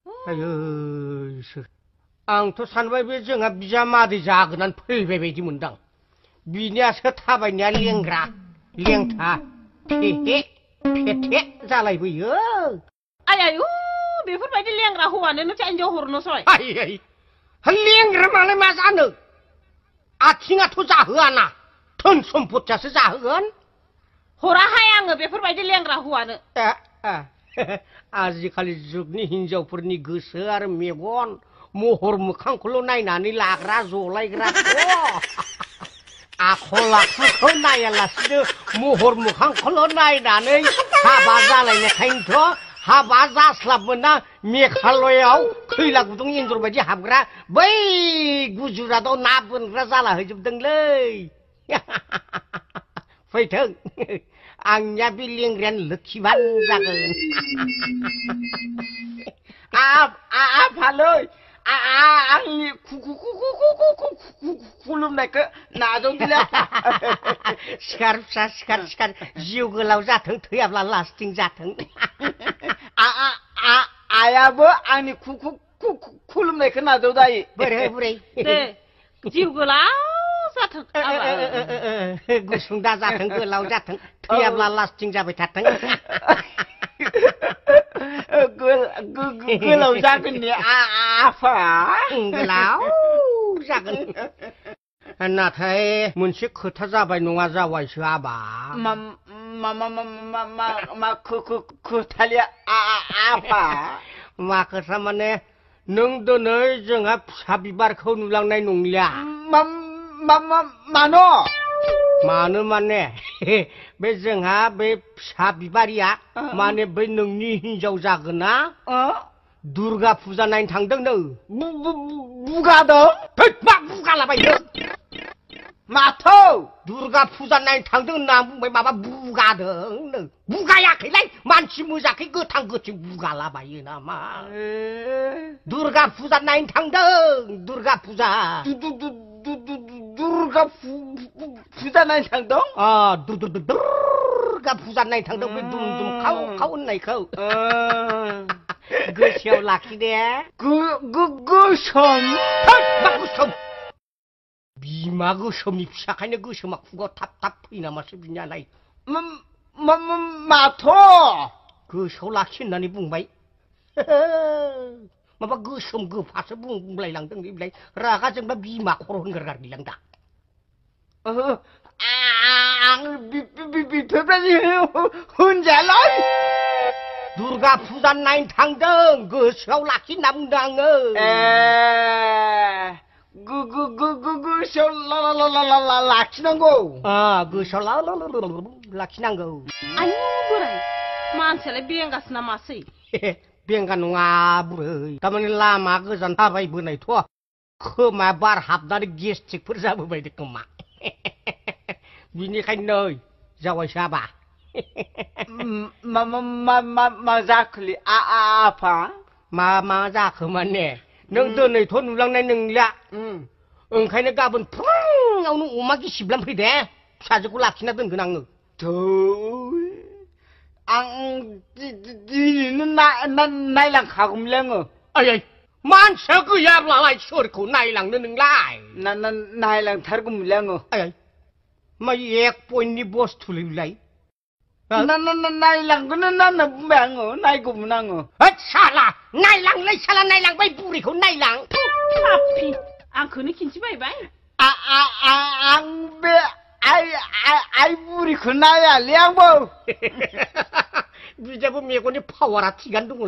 आयो आंथ' सानबाय बे जोंहा बिजामादै जागोन होननानै फैबाय बायदि मोनदां बिनियासो थाबायनाया लेंग्रा लेंथा फेथे फेथे जालायबोयो आयायु बेफोरबायदि लेंग्रा हौवानो नों हिनजाव हरनोसै लेंग्रा मालाय मा जानो आथिङाथ' जाहोआना धोन सम्पथियासो जाहोगोन हराहाय आङो बेफोरबायदि लेंग्रा हौवानो आजिखालि जुगनि हिनजावफोरनि गोसो आरो मेगन महर मोखांखौल' नायनानै लाग्रा जलायग्राथ' आखल आखुखौ नायालासिनो महर मोखांखौल' नायनानै हाबा जालायनायखायनोथ' हाबा जास्लाबमोना मेघालयआव खैला गुदुं एन्जर बायदि हाबग्रा बै गुजरातआव ना बोनग्रा जाला हैजोबदोंलै फैथों आंनिया बे लेंग्रायानो लोखिबान जागोन आफालै आंनि खुलुमनायखौ नाजावदिला सिखार फिसा सिखार सिखार जिउ गोलाव जाथों थैयाब्ला लास्टिं जाथों आयाबो आंनि खुलुमनायखौ नाजावदायो बोरै बोरै दे जिउ गोलाव जाथों गुसुं दा जाथों गोलाव जाथों थैयाब्ला लास्टिं जाबाय थाथों गोलाव जागोन ने आफा गोलाव जागोन नाथाय मोनसे खोथा जाबाय नङा जाबायसो आबा मा खोथाले आफा मा खोथा माने नों दिनै जोंहा फिसा बिबारखौ नुलांनाय नंलिया मानो मानो माने बे जोंहा बे फिसा बिबारिया माने बै नोंनि हिनजाव जागोना दुर्गा फुजा नायनो थांदों नो बुगादों मा बुगालाबायनो माथो दुर्गा फुजा नायनो थांदों होनना बुंबाय माबा बुगादों बुगायाखैलाय मानसि मोजाखै गोथां गोथां बुगालाबायो नामा दुर्गा फुजा नायनो थांदों दुर्गा फुजा दुर्गा फुजा नायनो थांदों दुर्गा फुजा नायनो थांदों बे दुम दुम खाव खाव होननायखौ गोसोआव लाखिदे गोसोम गोसोम बिमा गोसोमनि फिसाखायनो गोसोमा खुगायाव थाब थाब फैयो नामासो बिनियालाय माथो गोसोआव लाखि होननानै बुंबाय माबा गोसोम गोफासो बुंलायलांदों बेलाय रागा जोंबा बिमा खर' होनगारगारलां दा आं बेफोरबायदि होनजायालै दुर्गा फुजा नायनो थांदों गोसोआव लाखि होनना बुंदों आङो गोसोआव लाखिनांगौ गोसोआव लाखिनांगौ आयु बोराय मानसियालाय बेंगासो नामासै बेंगा नङा बुरै थारमाने लामा गोजान थाबायबोनायथ' खोमा बार हाबनानै गेस्ट्रिकफोर जाबोबायदि खोमा बिनिखायनो नै जावायसो हाबा मा जाखोलै आफा मा जाखो माने नों दिनैथ' नुलांनाय नंलिया ओंखायनो गाबोन फुङावनो अमा गिसिबलां फैदे फिसाजोखौ लाखिना दोनगोन आङो आं दिनैनो नायलांखागौमोनलै आङो आयै मानसिया गैयाब्लालाय सोरखौ नायलांनो नोंलाय नायलांथारगौमोनलै आङो आयै मा एक पइन्टनि बस्थुलैलाय नायलांगोन होनना बुंबाय आङो नायगौमोन आङो साला नायलांलाय साला नायलांबाय बुरिखौ नायलां साफि आंखौनो खिन्थिबायबाय आं बे आइ बुरिखौ नायालै आंबो बिदाबो मेगननि पावारा थिगानो दङ